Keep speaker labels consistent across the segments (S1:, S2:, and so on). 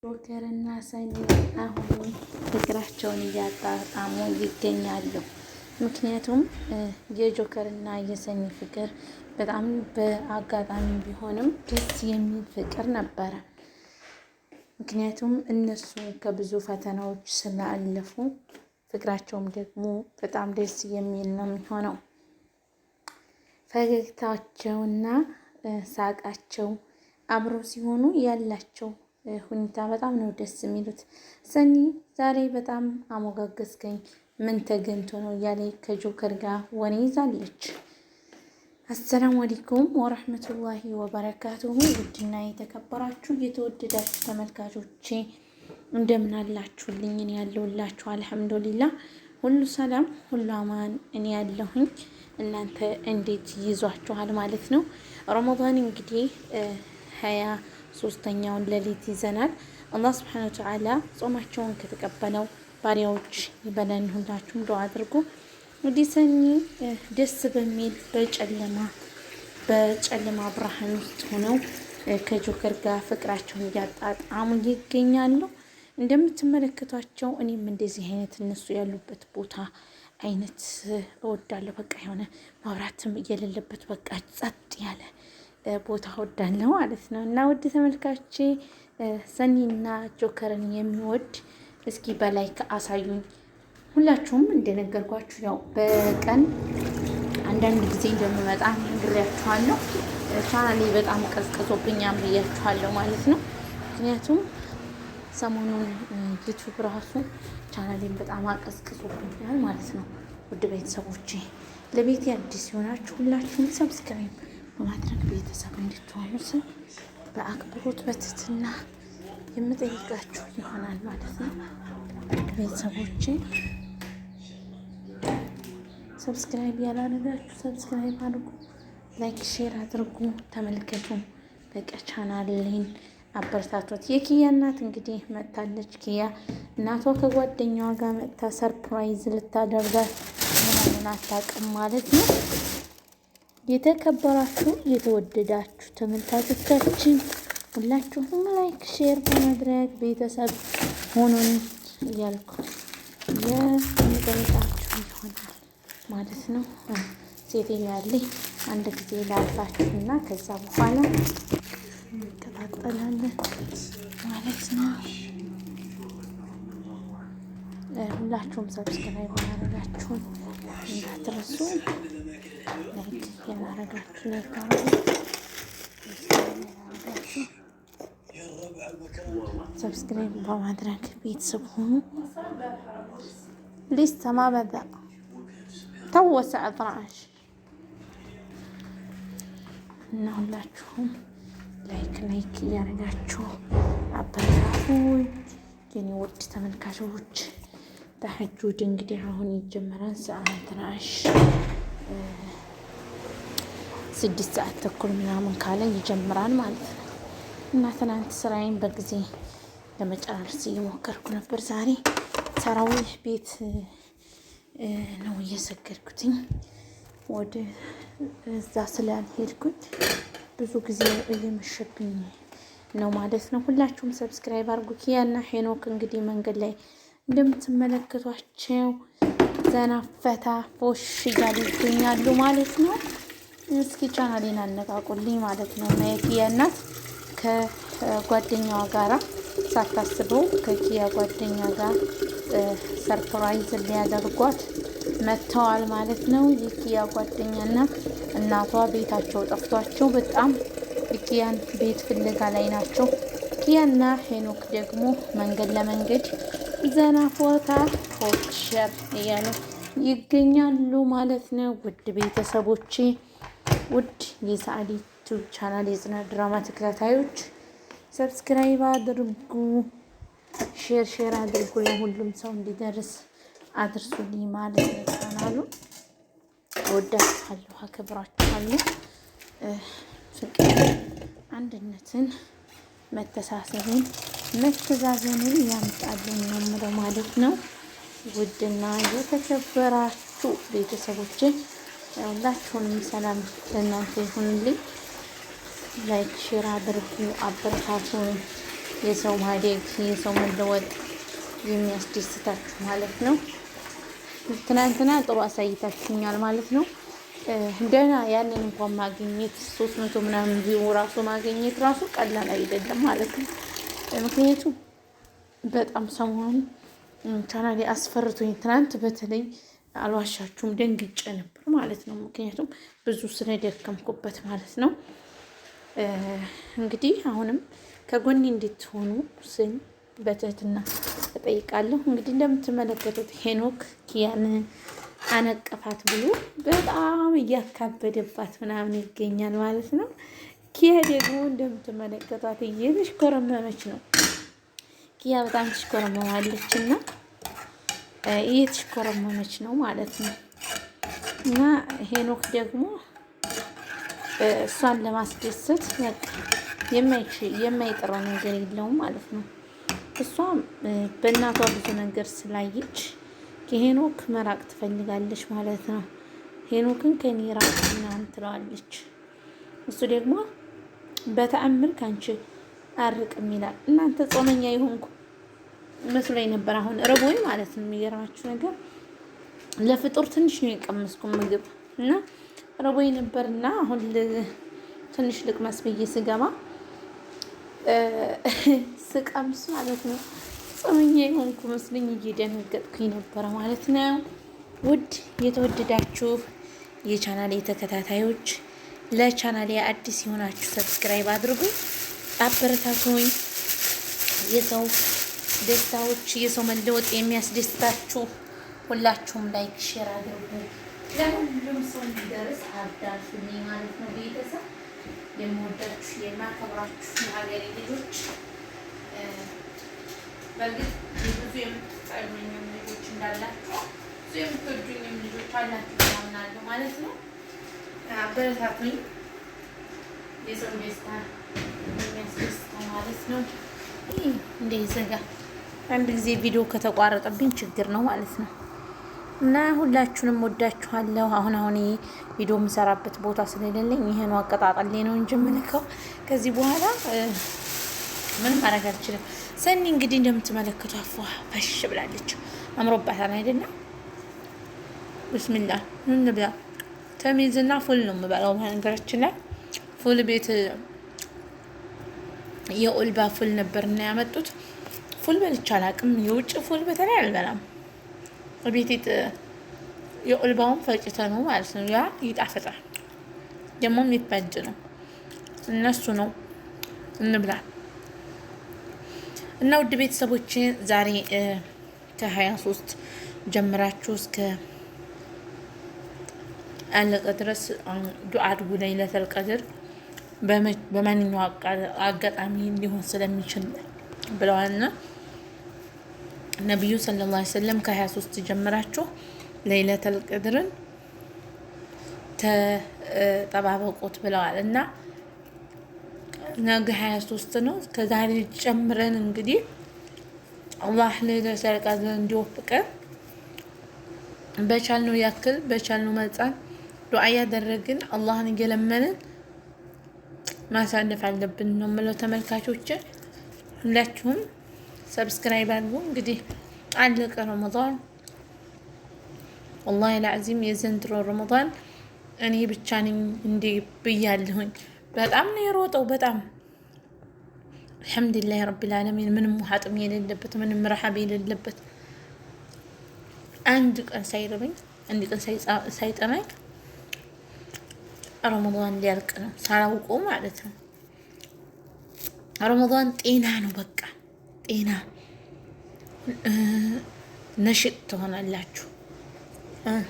S1: ጆከርና ሰኒ አሁን ፍቅራቸውን እያጣጣሙ ይገኛሉ። ምክንያቱም የጆከርና የሰኒ ፍቅር በጣም በአጋጣሚ ቢሆንም ደስ የሚል ፍቅር ነበረ። ምክንያቱም እነሱ ከብዙ ፈተናዎች ስላለፉ ፍቅራቸውም ደግሞ በጣም ደስ የሚል ነው የሚሆነው። ፈገግታቸውና ሳቃቸው አብረው ሲሆኑ ያላቸው ሁኔታ በጣም ነው ደስ የሚሉት። ሰኒ ዛሬ በጣም አሞጋገስከኝ፣ ምን ተገኝቶ ነው እያለ ከጆከር ጋር ወሬ ይዛለች። አሰላሙ አለይኩም ወረህመቱላሂ ወበረካቱሁ። ውድና የተከበራችሁ የተወደዳችሁ ተመልካቾቼ እንደምን አላችሁልኝ? እኔ ያለሁላችሁ አልሐምዱሊላህ፣ ሁሉ ሰላም፣ ሁሉ አማን። እኔ ያለሁኝ እናንተ እንዴት ይዟችኋል ማለት ነው። ረመዳን እንግዲህ 23ኛውን ሌሊት ይዘናል። አላህ ሱብሓነሁ ወተዓላ ጾማቸውን ከተቀበለው ባሪያዎች ይበለን። ሁላችሁም ዱዓ አድርጉ። እንግዲህ ሰኒ ደስ በሚል በጨለማ ብርሃን ውስጥ ሆነው ከጆከር ጋር ፍቅራቸውን እያጣጣሙ ይገኛሉ። እንደምትመለከቷቸው እኔም እንደዚህ አይነት እነሱ ያሉበት ቦታ አይነት እወዳለሁ። በቃ የሆነ ማብራትም የሌለበት በቃ ጸጥ ያለ ቦታ እወዳለሁ ማለት ነው። እና ውድ ተመልካቼ ሰኒና ጆከርን የሚወድ እስኪ በላይክ አሳዩኝ። ሁላችሁም እንደነገርኳችሁ ያው በቀን አንዳንድ ጊዜ እንደምመጣ ነግሬያችኋለሁ። ቻናሌ በጣም ቀዝቅዞብኛል ብያችኋለሁ ማለት ነው። ምክንያቱም ሰሞኑን ዩቲዩብ ራሱ ቻናሌን በጣም አቀዝቅዞብኛል ማለት ነው። ውድ ቤተሰቦቼ ለቤቴ አዲስ ሲሆናችሁ ሁላችሁም ሰብስክራይብ በማድረግ ቤተሰብ እንድትሆኑ ስል በአክብሮት በትህትና የምጠይቃችሁ ይሆናል ማለት ነው። ቤተሰቦቼ ሰብስክራይብ ያላደረጋችሁ ሰብስክራይብ አድርጉ፣ ላይክ ሼር አድርጉ፣ ተመልከቱ። በቃ ቻናሌን አበረታቶት። የኪያ እናት እንግዲህ መጥታለች። ኪያ እናቷ ከጓደኛዋ ጋር መጥታ ሰርፕራይዝ ልታደርጋት ምናምን አታውቅም ማለት ነው። የተከበራችሁ የተወደዳችሁ ተመልካቾቻችን ሁላችሁም ላይክ ሼር በማድረግ ቤተሰብ ሆኑን እያልኩ የሚጠይቃችሁ ይሆናል ማለት ነው። ሴትዮ ያለኝ አንድ ጊዜ ላልፋችሁና ከዛ በኋላ እንቀጣጠላለን ማለት ነው። ሁላችሁም ሰብስክራይብ ማድረጋችሁን እንዳትረሱ። ላይክ ያላረጋችሁ ላይክ አድርጉ። ሰብስክራይብ በማድረግ ቤተሰብ ሆኑ። لسه ما بدأ تو الساعة 12 እና ሁላችሁም ላይክ እያደረጋችሁ አበረታቱኝ የኔ ውድ ተመልካቾች። ተሐጁድ እንግዲህ አሁን ይጀመራል። ሰዓት 6 ሰዓት ተኩል ምናምን ካለ ይጀምራል ማለት ነው። እና ትናንት ስራዬን በጊዜ ለመጨረስ እየሞከርኩ ነበር። ዛሬ ተራዊህ ቤት ነው እየሰገድኩትኝ። ወደ እዛ ስላልሄድኩኝ ብዙ ጊዜ እየመሸብኝ ነው ማለት ነው። ሁላችሁም ሰብስክራይብ አድርጉ። ኪያና ሄኖክ እንግዲህ መንገድ ላይ እንደምትመለከቷቸው ዘና ፈታ ፎሽ እያሉ ይገኛሉ ማለት ነው። እስኪ ቻናሌን አነቃቁልኝ ማለት ነው። እና የኪያ እናት ከጓደኛዋ ጋራ ሳታስበው ከኪያ ጓደኛ ጋር ሰርፕራይዝ ሊያደርጓት መጥተዋል ማለት ነው። የኪያ ጓደኛና እናቷ ቤታቸው ጠፍቷቸው በጣም የኪያን ቤት ፍለጋ ላይ ናቸው። ኪያና ሄኖክ ደግሞ መንገድ ለመንገድ ዘና ፎታ ፎክሸር እያሉ ይገኛሉ ማለት ነው። ውድ ቤተሰቦቼ፣ ውድ የሰዓዲ ዩቲዩብ ቻናል የጽናት ድራማ ተከታታዮች ሰብስክራይብ አድርጉ፣ ሼር አድርጉ፣ ለሁሉም ሰው እንዲደርስ አድርሱልኝ ማለት ነው። ቻናሉ እወዳችኋለሁ፣ አከብራችኋለሁ። ፍቅር፣ አንድነትን፣ መተሳሰብን፣ መተዛዘንን ያምጣልን ነው የምለው ማለት ነው። ውድና የተከበራችሁ ቤተሰቦቼ ሁላችሁንም ሰላም ለእናንተ ይሁንልኝ። ላይክ ሼር አድርጉ፣ አበረታቱን። የሰው ማደግ የሰው መለወጥ የሚያስደስታችሁ ማለት ነው። ትናንትና ጥሩ አሳይታችሁኛል ማለት ነው። እንደና ያንን እንኳን ማግኘት 300 ምናምን ቪው ራሱ ማግኘት ራሱ ቀላል አይደለም ማለት ነው። ምክንያቱም በጣም ሰሞኑን ቻናሌ አስፈርቶኝ ትናንት በተለይ አልዋሻችሁም ደንግጬ ነበር ማለት ነው። ምክንያቱም ብዙ ስለደከምኩበት ማለት ነው። እንግዲህ አሁንም ከጎኔ እንድትሆኑ ስል በትህትና እጠይቃለሁ። እንግዲህ እንደምትመለከቱት ሄኖክ ኪያን አነቀፋት ብሎ በጣም እያካበደባት ምናምን ይገኛል ማለት ነው። ኪያ ደግሞ እንደምትመለከቷት እየተሽኮረመመች ነው። ኪያ በጣም ትሽኮረመማለች እና እየተሽኮረመመች ነው ማለት ነው። እና ሄኖክ ደግሞ እሷን ለማስደሰት የማይጥረው ነገር የለውም ማለት ነው። እሷም በእናቷ ብዙ ነገር ስላየች ከሄኖክ መራቅ ትፈልጋለች ማለት ነው። ሄኖክን ከኔ ራቅ ምናምን ትለዋለች። እሱ ደግሞ በተአምር ካንቺ አርቅም ይላል። እናንተ ጾመኛ የሆንኩ መስሎኝ ነበር። አሁን ረቦኝ ማለት ነው። የሚገርማችሁ ነገር ለፍጡር ትንሽ ነው የቀመስኩ ምግብ እና ረቦኝ ነበርና አሁን ትንሽ ልቅመስ ብዬ ስገባ ስቀምስ ማለት ነው ጾመኛ የሆንኩ መስሎኝ እየደነገጥኩኝ ነበረ ማለት ነው። ውድ የተወደዳችሁ የቻናሌ ተከታታዮች ለቻናሌ አዲስ የሆናችሁ ሰብስክራይብ አድርጉ፣ አበረታቱኝ። የሰው ደስታዎች የሰው መለወጥ የሚያስደስታችሁ ሁላችሁም ላይክ ሼር አድርጉ። ለሁሉም ሰው እንዲደርስ አዳርሱልኝ ማለት ነው። ቤተሰብ የምወዳችሁ የማከብራችሁ የሀገሬ ልጆች በእርግጥ ብዙ የምትጠሉኝም ልጆች እንዳላችሁ ብዙ የምትወዱኝም ልጆች አላችሁ ምናምናለሁ ማለት ነው። አበረታቱኝ። የሰው ደስታ የሚያስደስተው ማለት ነው። ይህ እንደይዘጋ አንድ ጊዜ ቪዲዮ ከተቋረጠብኝ ችግር ነው ማለት ነው። እና ሁላችሁንም ወዳችኋለሁ። አሁን ቪዲዮ የምሰራበት ቦታ ስለሌለኝ ይሄን አቀጣጣሌ ነው እንጂ የምልከው ከዚህ በኋላ ምንም ማድረግ አልችልም። ሰኒ እንግዲህ እንደምትመለከቱ አፏ ፈሽ ብላለች። አምሮባታል አይደለም? ብስሚላህ ምን ብላ ተሚዝና ፉል ነው የምበላው። በነገራችን ላይ ፉል ቤት የኦልባ ፉል ነበርና ያመጡት ፉል በልቼ አላውቅም። የውጭ ፉል በተለይ አልበላም። ቤት የኦልባውን ፈጭተ ነው ማለት ነው። ያ ይጣፍጣል ደግሞ የሚፈጅ ነው። እነሱ ነው እንብላ እና ውድ ቤተሰቦች ዛሬ ከ23 ጀምራችሁ እስከ አለቀ ድረስ ዱዓ አድርጉ ለይለቱል ቀድር በማንኛው አጋጣሚ ሊሆን ስለሚችል ብለዋልና ነብዩ ሰለላሁ ዐለይሂ ወሰለም ከ23 ጀምራችሁ ለይለቱል ቀድርን ተጠባበቁት ብለዋል እና ነገ 23 ነው። ከዛሬ ጨምረን እንግዲህ አላህ ለይለቱል ቀድር እንዲወፍቀን በቻልነው ያክል በቻልነው መጠን ዱዓ ያደረግን አላህን እየለመንን ማሳለፍ አለብን ነው የምለው። ተመልካቾች ሁላችሁም ሰብስክራይብ አድርጉ። እንግዲህ አለቀ ረመዳን። ወላሂ ለአዚም የዘንድሮ ረመዳን እኔ ብቻ ነኝ እንዴ ብያለሁኝ። በጣም ነው የሮጠው። በጣም አልሐምዱሊላህ ረቢል ዓለሚን። ምንም ውሃጥም የሌለበት ምንም ረሃብ የሌለበት አንድ ቀን ሳይርበኝ አንድ ቀን ሳይጠማኝ ረመዳን ሊያልቅ ነው ሳላውቀው ማለት ነው። ረመዳን ጤና ነው። በቃ ጤና ነሽጥ ትሆናላችሁ።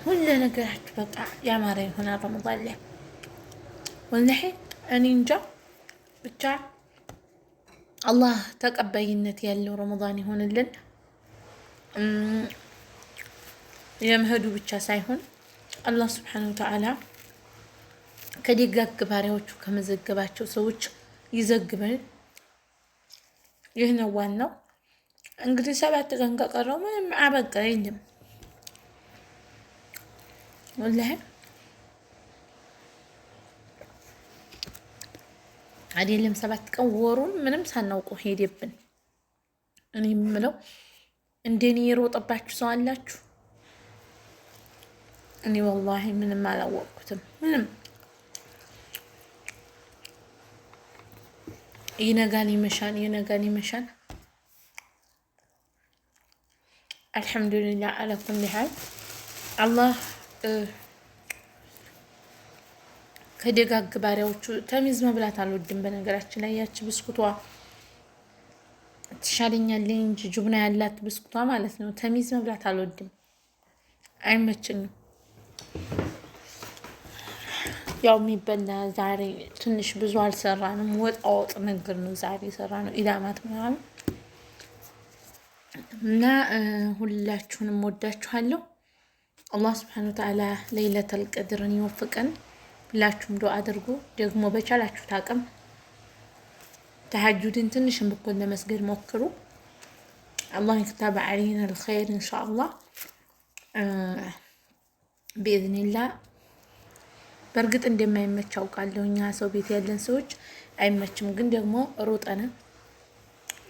S1: ሁሉ ነገራችሁ በቃ ያማረ ይሆናል ረመዳን ላይ ወላሂ። እኔ እንጃ ብቻ አላህ ተቀባይነት ያለው ረመዳን ይሆንልን። የመሄዱ ብቻ ሳይሆን አላህ ሱብሓነሁ ወተዓላ ከደጋግ ባሪያዎቹ ከመዘገባቸው ሰዎች ይዘግበን። ይህ ነው ዋናው። እንግዲህ 7 ቀን ከቀረው ምንም አበቃ የለም ወላሂ አይደለም 7 ቀን ወሩን ምንም ሳናውቀው ሄደብን። እኔ የምለው እንደኔ የሮጠባችሁ ሰው አላችሁ? እኔ ወላሂ ምንም አላወቅኩትም። ምንም ይነጋል ይመሻል። አልሐምዱሊላህ አላ ኩሊ ሐል። አላህ ከደጋግ ባሪያዎቹ ተሚዝ መብላት አልወድም። በነገራችን ላይ ያቺ ብስኩቷ ትሻለኛለች እንጂ ጁብና ያላት ብስኩቷ ማለት ነው። ተሚዝ መብላት አልወድም፣ አይመችኝም። ያው የሚበላ ዛሬ ትንሽ ብዙ አልሰራንም። ወጥ ነገር ነው ዛሬ የሰራነው ኢዳማት ምናምን እና ሁላችሁንም ወዳችኋለሁ። አላህ ሱብሓነሁ ወተዓላ ለይለተል ቀድርን ይወፍቀን። ሁላችሁም ዱአ አድርጉ። ደግሞ በቻላችሁት አቅም ተሐጁድን ትንሽም ብኮን ለመስገድ ሞክሩ። አላህ ይክተብ ዐለይና አልኸይር ኢንሻአላህ ቢኢዝኒላህ። በእርግጥ እንደማይመች አውቃለሁ። እኛ ሰው ቤት ያለን ሰዎች አይመችም፣ ግን ደግሞ ሮጠን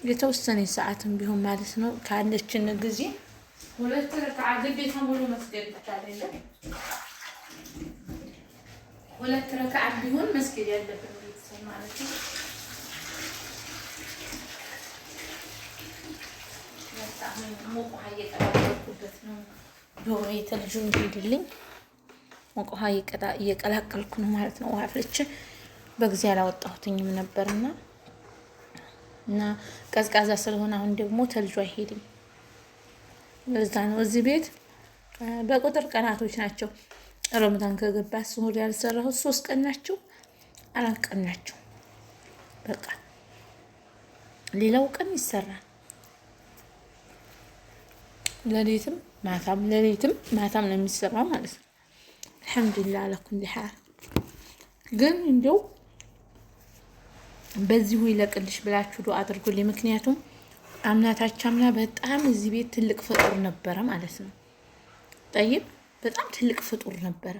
S1: የተወሰነ ሰዓትም ቢሆን ማለት ነው ካለችን ጊዜ 2 ረክዓ ግዴታ ሙሉ መስገድ ይቻላል። 2 ረክዓ ቢሆን መስገድ ያለብን ቤተሰብ ማለት ነው። ሞቅ ውሃ እየቀላቀልኩበት ነው። ዶሮ የተልጁ እንዲሄድልኝ ሞቅ ውሃ እየቀላቀልኩ ነው ማለት ነው። ውሃ ፍልቼ በጊዜ አላወጣሁትኝም ነበርና እና ቀዝቃዛ ስለሆነ አሁን ደግሞ ተልጁ አይሄድም። ለዛ ነው እዚህ ቤት በቁጥር ቀናቶች ናቸው። ረመዳን ከገባ ስሁር ያልሰራሁት 3 ቀን ናቸው፣ 4 ቀን ናቸው። በቃ ሌላው ቀን ይሰራል። ሌሊትም ማታም ነው የሚሰራው ማለት ነው። አልሐምዱሊላህ አላ ኩሊ ሐል። ግን እንደው በዚሁ ይለቅልሽ ብላችሁ ዱአ አድርጉልኝ። ምክንያቱም አምና በጣም እዚህ ቤት ትልቅ ፍጡር ነበረ ማለት ነው። ጠይብ በጣም ትልቅ ፍጡር ነበረ።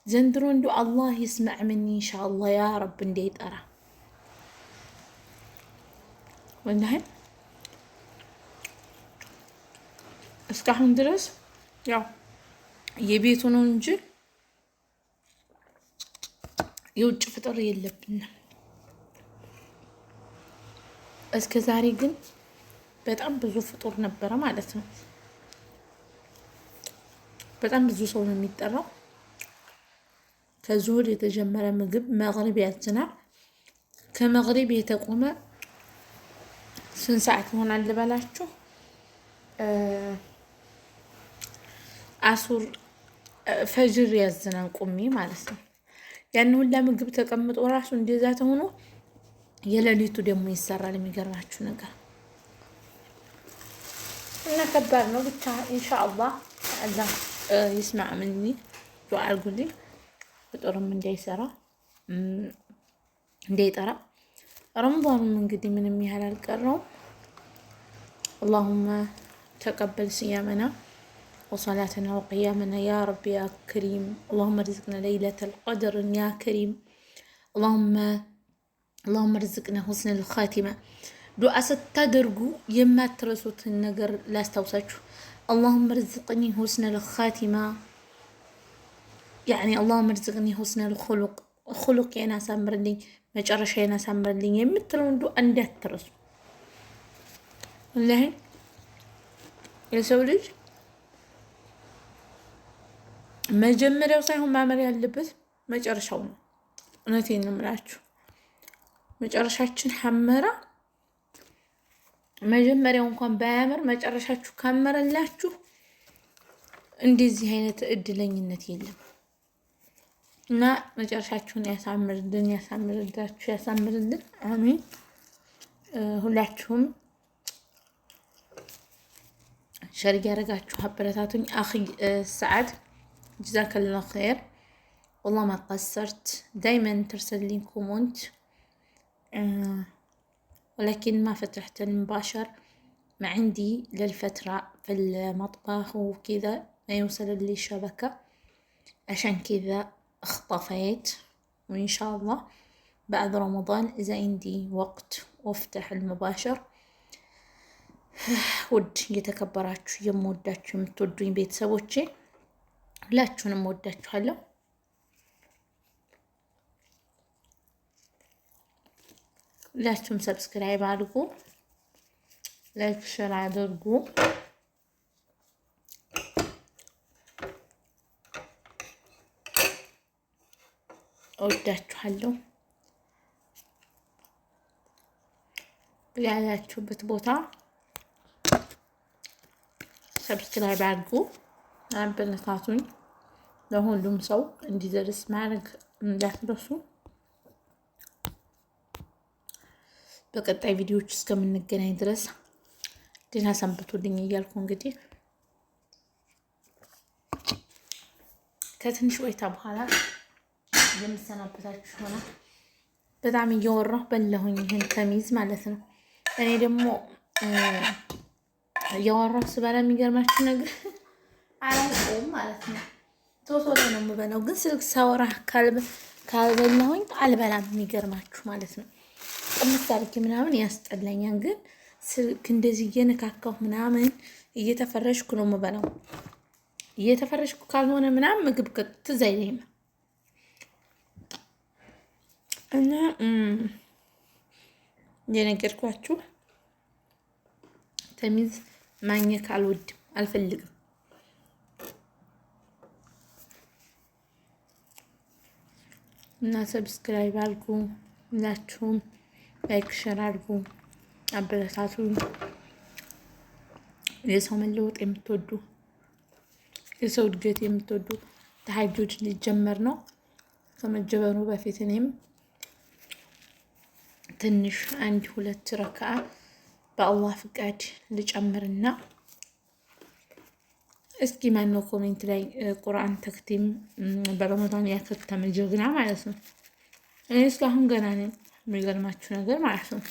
S1: ዘንድሮ እንደው አላህ ይስማዕ ምኒ ኢንሻአላህ ያ ረብ እንዳይጠራ ወላሂ እስካሁን ድረስ ያው የቤቱ ነው እንጂ የውጭ ፍጡር የለብንም። እስከ ዛሬ ግን በጣም ብዙ ፍጡር ነበረ ማለት ነው። በጣም ብዙ ሰው ነው የሚጠራው። ከዙሁር የተጀመረ ምግብ መግሪብ ያዝናል። ከመግሪብ የተቆመ ስንት ሰዓት ይሆናል ልበላችሁ? አሱር ፈጅር ያዝናን ቁሚ ማለት ነው። ያን ሁላ ምግብ ተቀምጦ ራሱ እንደዛ ተሆኖ የሌሊቱ ደግሞ ይሰራል። የሚገርማችሁ ነገር እና ከባድ ነው። ብቻ ኢንሻአላህ አላህ ይስማዕ ምኒ ዱአ አድርጉልኝ። ፍጡርም እንዳይጠራ ረመዳኑም እንግዲህ ምንም ያህል አልቀረውም። اللهم تقبل صيامنا وصلاتنا وقيامنا يا رب يا كريم. اللهم ارزقنا ليلة القدر يا كريم. اللهم ارزقنا حسن الخاتمة. دعاء ستدرجو يما ترسوت النجر لا استوسجوا. اللهم ارزقني حسن الخاتمة، يعني اللهم ارزقني حسن الخلق يا ناس أمرني مجرش يا ناس أمرني يمتلون دو أندات ترسو والله የሰው ልጅ መጀመሪያው ሳይሆን ማመር ያለበት መጨረሻው ነው። እውነቴን ነው የምላችሁ። መጨረሻችን ሐመራ መጀመሪያው እንኳን ባያምር መጨረሻችሁ ካመረላችሁ እንደዚህ አይነት እድለኝነት የለም እና መጨረሻችሁን ያሳምርልን። አሜን። ሁላችሁም شارك يارجعችሁ አበረታቱኝ። أخي سعد جزاك الله خير والله ما قصرت، دايما ترسل لي كومنت ولكن ما فتحت المباشر، ما عندي للفترة في المطبخ وكذا ما يوصل لي الشبكة، عشان كذا اختفيت. وإن شاء الله بعد رمضان إذا عندي وقت وافتح المباشر ውድ እየተከበራችሁ የምወዳችሁ የምትወዱኝ ቤተሰቦቼ ሁላችሁንም ወዳችኋለሁ። ሁላችሁም ሰብስክራይብ አድርጉ፣ ላይክ ሼር አድርጉ። ወዳችኋለሁ። ያላችሁበት ቦታ ሰብስክራይብ አድርጉ፣ አበረታቱኝ። ለሁሉም ሰው እንዲደርስ ማድረግ እንዳትረሱ። በቀጣይ ቪዲዮዎች እስከምንገናኝ ድረስ ደህና ሰንብቱልኝ እያልኩ እንግዲህ ከትንሽ ቆይታ በኋላ የምሰናበታችሁ ይሆናል። በጣም እያወራሁ በላሁኝ ይሄን ተሚዝ ማለት ነው። እኔ ደግሞ እያወራሁ ስበላ የሚገርማችሁ ነገር አላውቀውም ማለት ነው። ቶሎ ነው የምበላው፣ ግን ስልክ ሳወራ ካልበላሁኝ አልበላም። የሚገርማችሁ ማለት ነው። ቅምስ አድርጌ ምናምን ያስጠላኛል፣ ግን ስልክ እንደዚህ እየነካካሁ ምናምን እየተፈረሽኩ ነው የምበላው። እየተፈረሽኩ ካልሆነ ምናምን ምግብ ትዝ አይለኝም እና የነገርኳችሁ ተሚዝ ማግኘት አልወድም፣ አልፈልግም። እና ሰብስክራይብ አድርጉ፣ ሁላችሁም ላይክ ሼር አድርጉ፣ አበረታቱ። የሰው መለወጥ የምትወዱ የሰው እድገት የምትወዱ ተሐጁድ ሊጀመር ነው። ከመጀመሩ በፊት እኔም ትንሽ 1-2 ረክዓ በአላህ ፍቃድ ልጨምርና እስኪ ማነው ኮሜንት ላይ ቁርአን ተክቲም በረመዳን ያከተመ ጀግና ማለት ነው። እኔ እስካሁን ገና ነኝ። የሚገርማችሁ ነገር ማለት ነው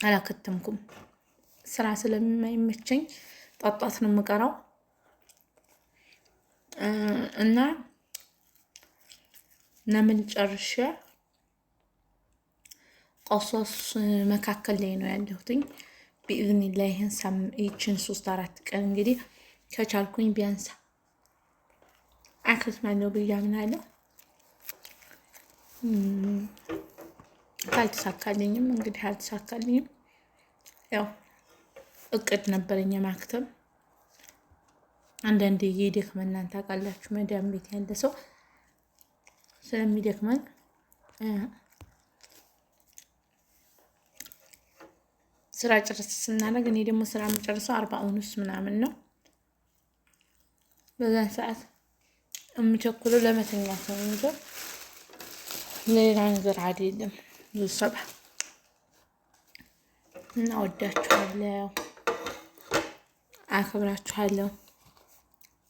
S1: አላከተምኩም። ስራ ስለማይመቸኝ ጧት ነው የምቀራው እና ለምን ጨርሼ ቀሶስ መካከል ላይ ነው ያለሁትኝ። ቢኢዝኒላህ ይህችን 3-4 ቀን እንግዲህ ከቻልኩኝ ቢያንስ አክትማለሁ ብዬ አምናለሁ። ካልተሳካልኝም እንግዲህ አልተሳካልኝም። ያው እቅድ ነበረኝ ማክተም። አንዳንዴ ይደክመናል ታውቃላችሁ፣ መዳም ቤት ያለ ሰው ስለሚደክመን ስራ ጨርስ ስናደርግ እኔ ደግሞ ስራ የምጨርሰው 40 ምናምን ነው። በዛን ሰዓት የምቸኩለው ለመተኛት ነው እንጂ ሌላ ነገር አይደለም። ልሰባ እና ወዳችኋለሁ፣ አክብራችኋለሁ።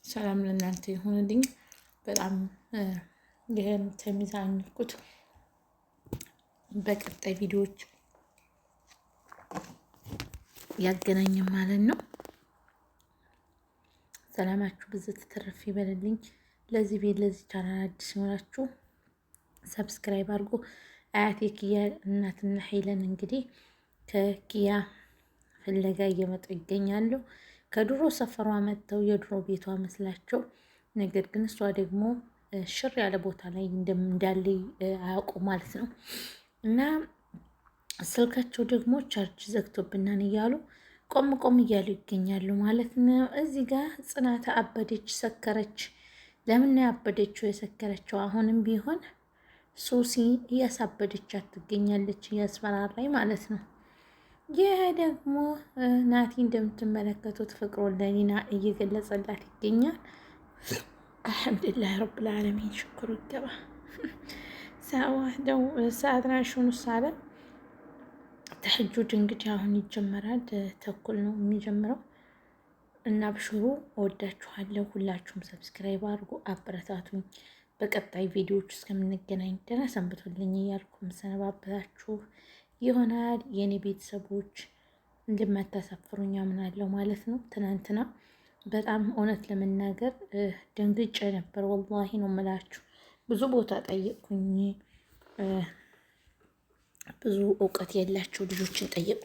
S1: ሰላም ለእናንተ ይሁንልኝ። በጣም ይሄን ተሚዛንኩት በቀጣይ ቪዲዮዎች ያገናኘን ማለት ነው። ሰላማችሁ ብዙ ተተረፍ ይበልልኝ። ለዚህ ቤት ለዚህ ቻናል አዲስ ሆናችሁ ሰብስክራይብ አድርጉ። አያቴ ኪያ እናትና ሄለን እንግዲህ ከኪያ ፍለጋ እየመጡ ይገኛሉ። ከድሮ ሰፈሯ መጥተው የድሮ ቤቷ መስላቸው፣ ነገር ግን እሷ ደግሞ ሽር ያለ ቦታ ላይ እንዳለ አያውቁ ማለት ነው። እና ስልካቸው ደግሞ ቻርጅ ዘግቶብናን እያሉ ቆም እያሉ ይገኛሉ ማለት ነው። እዚህ ጋር ጽናት አበደች፣ ሰከረች። ለምን ነው ያበደችው የሰከረችው? አሁንም ቢሆን ሱሲ እያሳበደቻት ትገኛለች፣ እያስፈራራኝ ማለት ነው። ይህ ደግሞ ናቲ እንደምትመለከቱት ፍቅሩን ለኒና እየገለጸላት ይገኛል። አልሐምዱሊላህ ረብል ዓለሚን ሽኩሩ ይገባ። ሰዓትናሹን ሳለ ተሐጁድ እንግዲህ አሁን ይጀመራል። ተኩል ነው የሚጀምረው እና ብሽሩ። እወዳችኋለሁ። ሁላችሁም ሰብስክራይብ አድርጉ፣ አበረታቱኝ። በቀጣይ ቪዲዮዎች እስከምንገናኝ ደህና ሰንብቱልኝ እያልኩ የምሰነባበታችሁ ይሆናል። የኔ ቤተሰቦች እንደማታሳፍሩኝ አምናለሁ ማለት ነው። ትናንትና በጣም እውነት ለመናገር ደንግጬ ነበር። ወላሂ ነው የምላችሁ። ብዙ ቦታ ጠየቅኩኝ ብዙ እውቀት የላቸው ልጆችን ጠየቁ።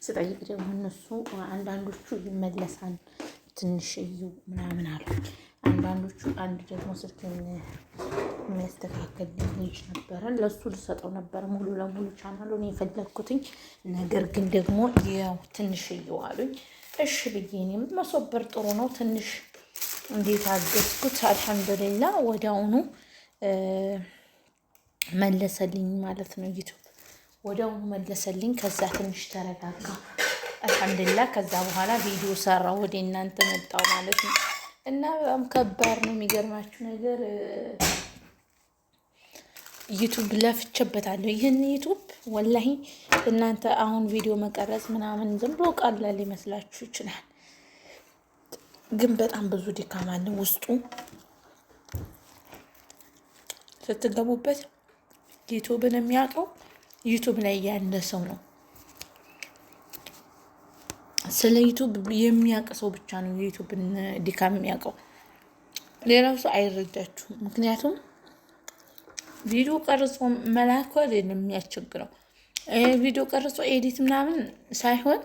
S1: ስጠይቅ ደግሞ እነሱ አንዳንዶቹ ይመለሳል ትንሽዩ ምናምን አሉ። አንዳንዶቹ አንድ ደግሞ ስልክን የሚያስተካከል ልጅ ነበረ፣ ለሱ ልሰጠው ነበረ ሙሉ ለሙሉ ቻናሉን የፈለግኩትኝ። ነገር ግን ደግሞ ያው ትንሽዩ አሉኝ። እሺ ብዬ እኔም መሶበር ጥሩ ነው ትንሽ እንዴት አገዝኩት። አልሐምዱሊላ ወዲያውኑ መለሰልኝ ማለት ነው። ዩቱብ ወዲያውኑ መለሰልኝ። ከዛ ትንሽ ተረጋጋ አልሐምዱሊላ። ከዛ በኋላ ቪዲዮ ሰራው ወደ እናንተ መጣው ማለት ነው። እና በጣም ከባድ ነው። የሚገርማችሁ ነገር ዩቱብ ለፍቼበታለሁ። ይህን ዩቱብ ወላሂ እናንተ አሁን ቪዲዮ መቀረጽ ምናምን ዝም ብሎ ቀላል ሊመስላችሁ ይችላል፣ ግን በጣም ብዙ ድካም አለ ውስጡ። ስትገቡበት ዩቱብን የሚያውቀው ዩቱብ ላይ ያለ ሰው ነው። ስለ ዩቱብ የሚያውቅ ሰው ብቻ ነው የዩቱብን ድካም የሚያውቀው። ሌላው ሰው አይረዳችሁም። ምክንያቱም ቪዲዮ ቀርጾ መላኩ አይደለም የሚያስቸግረው። ቪዲዮ ቀርጾ ኤዲት ምናምን ሳይሆን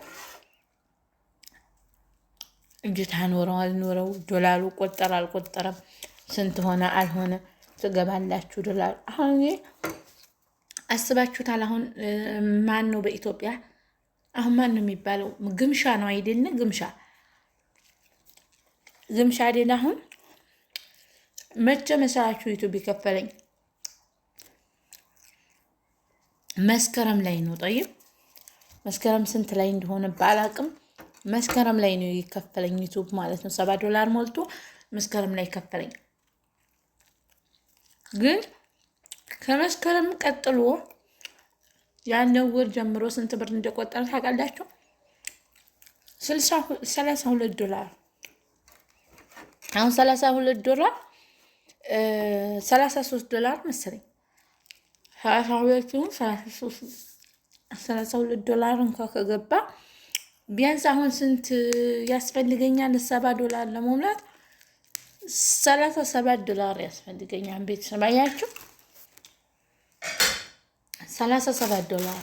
S1: እጅታ ኖረው አልኖረው፣ ዶላሩ ቆጠረ አልቆጠረም፣ ስንት ሆነ አልሆነ ትገባላችሁ ዶላር። አሁን አስባችሁታል? አሁን ማን ነው በኢትዮጵያ አሁን ማን ነው የሚባለው? ግምሻ ነው አይደለ? ግምሻ አይደለ? አሁን መቼ መሰላችሁ ዩቱብ ይከፈለኝ? መስከረም ላይ ነው። ጠይብ መስከረም ስንት ላይ እንደሆነ ባላቅም መስከረም ላይ ነው የከፈለኝ ዩቱብ ማለት ነው። $7 ሞልቶ መስከረም ላይ ከፈለኝ። ግን ከመስከረም ቀጥሎ ያለው ወር ጀምሮ ስንት ብር እንደቆጠረ ታውቃላችሁ? $32። አሁን $32 $33 መሰለኝ። $32 እንኳ ከገባ ቢያንስ አሁን ስንት ያስፈልገኛል? $7 ለመሙላት $37 ያስፈልገኛል። ቤተሰብ አያችሁ፣ $37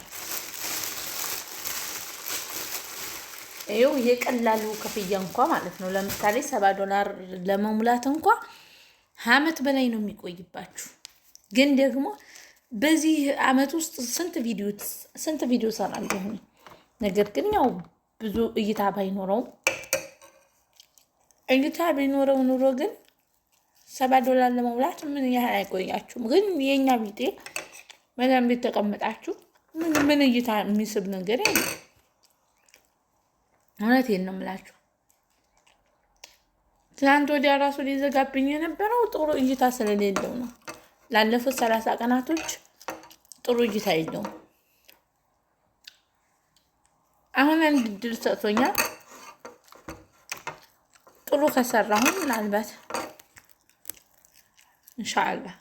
S1: ይኸው የቀላሉ ክፍያ እንኳ ማለት ነው። ለምሳሌ $7 ለመሙላት እንኳ አመት በላይ ነው የሚቆይባችሁ። ግን ደግሞ በዚህ አመት ውስጥ ስንት ቪዲዮ ሰራለሁ። ነገር ግን ያው ብዙ እይታ ባይኖረውም እይታ ቢኖረው ኑሮ ግን $7 ለመሙላት ምን ያህል አይቆያችሁም። ግን የኛ ቢጤ በደንብ ተቀምጣችሁ ምን እይታ የሚስብ ነገር የለም። እውነቴን ነው የምላችሁ። ትናንት ወዲያ ራሱ ሊዘጋብኝ የነበረው ጥሩ እይታ ስለሌለው ነው። ላለፉት 30 ቀናቶች ጥሩ እይታ የለውም። አሁን አንድ ድል ሰጥቶኛል። ጥሩ ከሰራሁ ምናልባት ኢንሻአላህ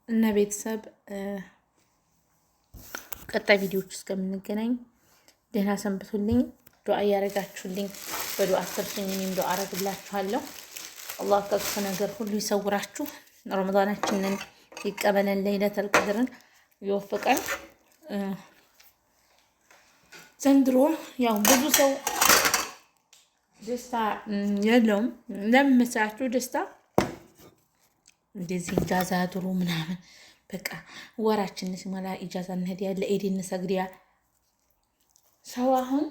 S1: እና ቤተሰብ ቀጣይ ቪዲዮዎች እስከምንገናኝ ደህና ሰንብቱልኝ። ዱዓ እያረጋችሁልኝ በዱዓ አትርሱኝ። እኔም ዱዓ አረግላችኋለሁ። አላህ ከክፉ ነገር ሁሉ ይሰውራችሁ። ረመዳናችንን ይቀበለን። ለይለተል ቀድርን ይወፍቀን። ዘንድሮ ያው ብዙ ሰው ደስታ የለውም። ለምን መሰላችሁ? ደስታ እንደዚህ ኢጃዛ ድሮ ምናምን በቃ ወራችን ሲሞላ ኢጃዛ እንሄድ ያለ ኢድ እንሰግድ ያ ሰው አሁን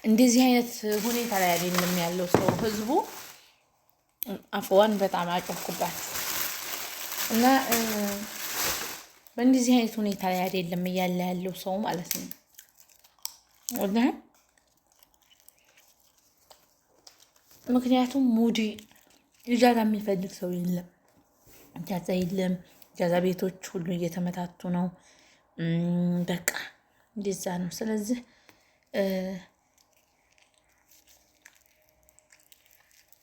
S1: እንደዚህ አይነት ሁኔታ ላይ አይደለም ያለው ሰው። ህዝቡ አፍዋን በጣም አጮኩባችሁ እና በእንደዚህ አይነት ሁኔታ ላይ አይደለም እያለ ያለው ሰው ማለት ነው። ወላሂ ምክንያቱም ሙዲ ኢጃዛ የሚፈልግ ሰው የለም። ኢጃዛ የለም። ኢጃዛ ቤቶች ሁሉ እየተመታቱ ነው። በቃ እንደዛ ነው። ስለዚህ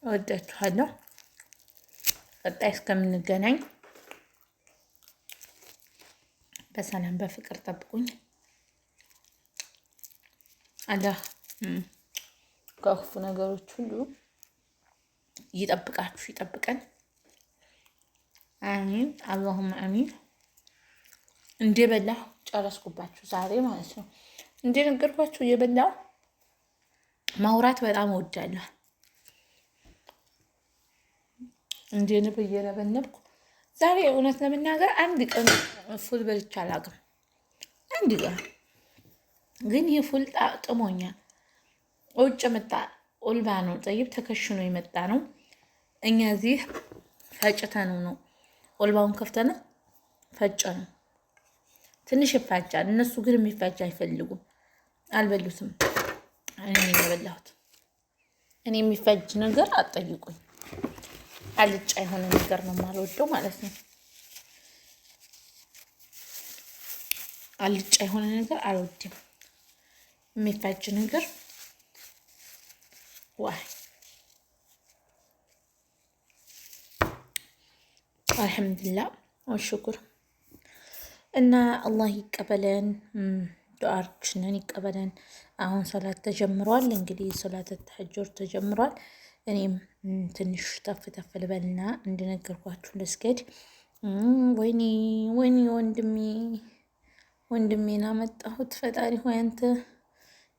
S1: እወዳችኋለሁ። ቀጣይ እስከምንገናኝ በሰላም በፍቅር ጠብቁኝ። አላህ ከክፉ ነገሮች ሁሉ ይጠብቃችሁ ይጠብቀን። አሚን አላሁመ አሚን። እንደበላሁ ጨረስኩባችሁ ዛሬ ማለት ነው። እንደነገርኳችሁ እየበላሁ ማውራት በጣም እወዳለሁ። እንደ ንብ እየነበነብኩ ዛሬ እውነት ለመናገር አንድ ቀን ፉል በልቼ አላውቅም። አንድ ቀን ግን ይህ ፉል ጥሞኛል። ውጭ መጣ ኦልባ ነው ጠይብ ተከሽኖ የመጣ ነው። እኛ እዚህ ፈጭተን ነው ኦልባውን ከፍተን ፈጨ ነው። ትንሽ ይፋጫል። እነሱ ግን የሚፋጭ አይፈልጉም፣ አልበሉትም። እኔ የበላሁት እኔ የሚፋጅ ነገር አትጠይቁኝ። አልጫ የሆነ ነገር ነው የማልወደው ማለት ነው። አልጫ የሆነ ነገር አልወድም። የሚፋጅ ነገር ዋይ አልሐምዱሊላህ ወሽኩር እና አላህ ይቀበለን፣ ዱዓችንን ይቀበለን። አሁን ሶላት ተጀምሯል። እንግዲህ ሶላት ተሐጁር ተጀምሯል። እኔም ትንሽ ተፍ ተፍ ልበልና እንደነገርኳችሁ ልስገድ። ወይኔ ወይኔ ወንድሜን አመጣሁት። ፈጣሪ ሆይ አንተ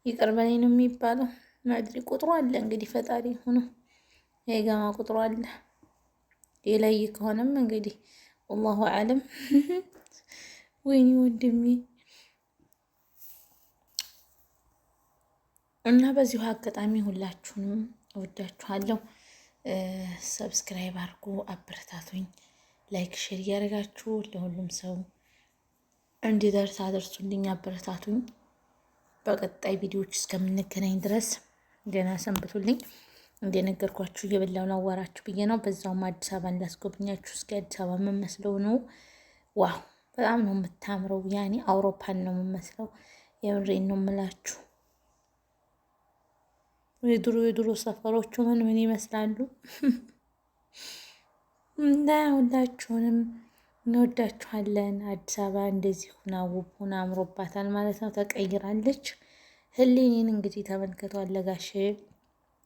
S1: ይቅር በለኝ ነው የሚባለው። ማድሪ ቁጥሩ አለ እንግዲህ ፈጣሪ ሆኖ የጋማ ቁጥሩ አለ። የላይ ከሆነም እንግዲህ ወላሁ አለም። ወይኔ ወንድሜ እና በዚሁ አጋጣሚ ሁላችሁንም እወዳችኋለሁ። ሰብስክራይብ አድርጉ፣ አበረታቱኝ። ላይክ ሼር እያደረጋችሁ ለሁሉም ሰው እንዲደርስ አደርሱልኝ፣ አበረታቱኝ። በቀጣይ ቪዲዮዎች እስከምንገናኝ ድረስ ደህና ሰንብቱልኝ። እንደነገርኳችሁ እየበላሁ ላዋራችሁ ብዬ ነው። በዛውም አዲስ አበባ እንዳስጎብኛችሁ። እስኪ አዲስ አበባ የምመስለው ነው። ዋው በጣም ነው የምታምረው። ያኔ አውሮፓን ነው የምመስለው። የምሬን ነው የምላችሁ። የድሮ ሰፈሮቹ ምን ይመስላሉ? እና ሁላችሁንም እንወዳችኋለን። አዲስ አበባ እንደዚህ ሁና ውብ ሁና አምሮባታል ማለት ነው። ተቀይራለች። ህሊኔን እንግዲህ ተመልከቷል። ለጋሽ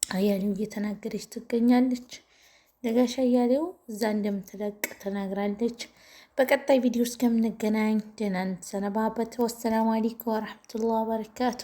S1: አያሌው እየተናገረች ትገኛለች። ለጋሽ አያሌው እዛ እንደምትለቅ ተናግራለች። በቀጣይ ቪዲዮ እስከምንገናኝ ደህና ሰነባበት። ወሰላሙ አለይኩም ወራህመቱላሂ ወበረካቱ።